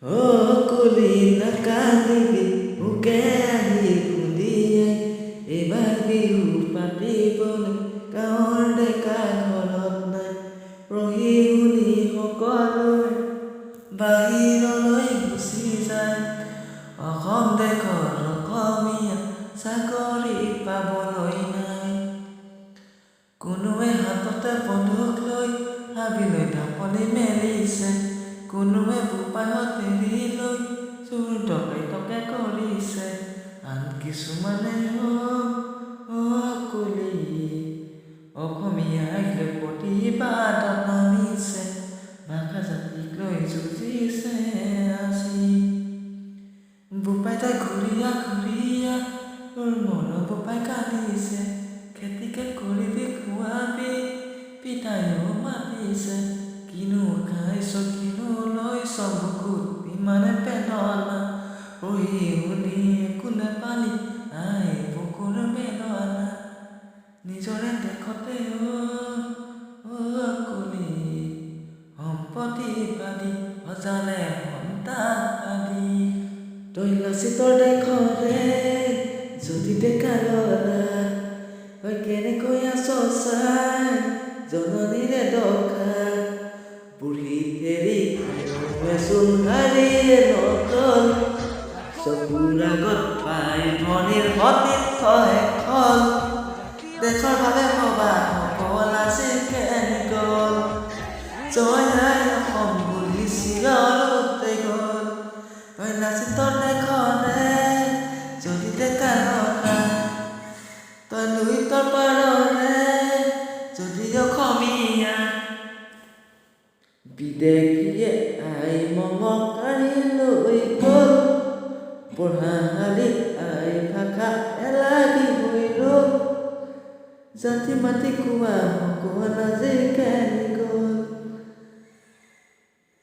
Kulit nakalibi ukehi kundiyai ebar bihu patibole gaon deka ঘৰত নাই ৰহি শুনি সকলোৱে বাহিৰলৈ গুচি যায় অসম দেশৰ অসমীয়া চাকৰি পাবলৈ নাই কোনোৱে হাততে বন্দুক লৈ হাবিলৈ ঢাপলি মেলিছে কোনোৱে বোপাইহঁত এৰি লৈ চুৰ ডকাইতকে কৰিছে আন কিছুমানে কুলি অসমীয়াক লৈ প্ৰতিবাদত নামিছে ভাষা জাতিক লৈ যুঁজিছে আজি বোপাই তাই ঘূৰিয়া ঘূৰিয়া মনৰ বোপাই কান্দিছে খেতিকে কৰিবি খুৱাবি পিতাইও মাতিছে কিনো খাইছ কিনো লৈছ বুকুত ইমানে পেলনা ৰহি শুনি একো নেপালি আই বুকুৰ পেলনা নিজৰে দেশতে কলি সম্পত্তিবাদী অজানে সন্তানবাদী তই লাচিতৰ দেশৰে যদি ডেকা ল'ৰা তই কেনেকৈ আছ চাই জননীৰে দখা বুঢ়ী এৰি চুলহাৰিয়ে নকল চকুৰ আগত পাই ভনীৰ সতীৰ্থ এখন দেশৰ বাবে ভবা সকল আছিল কেনেগল জয় আই অসম বুলি চিৰতে গ'ল তই লাচিতৰ দেশৰে যদি ডেকা ল'ৰা তই লুইতৰ পাৰৰে যদি অসমীয়া বিদেশীয়ে আই মমকাৰী লৈ গ'ল পঢ়াশালীত আই ভাষা এলাগি হৈ ৰ'ল জাতি মাতি কোৱা সকল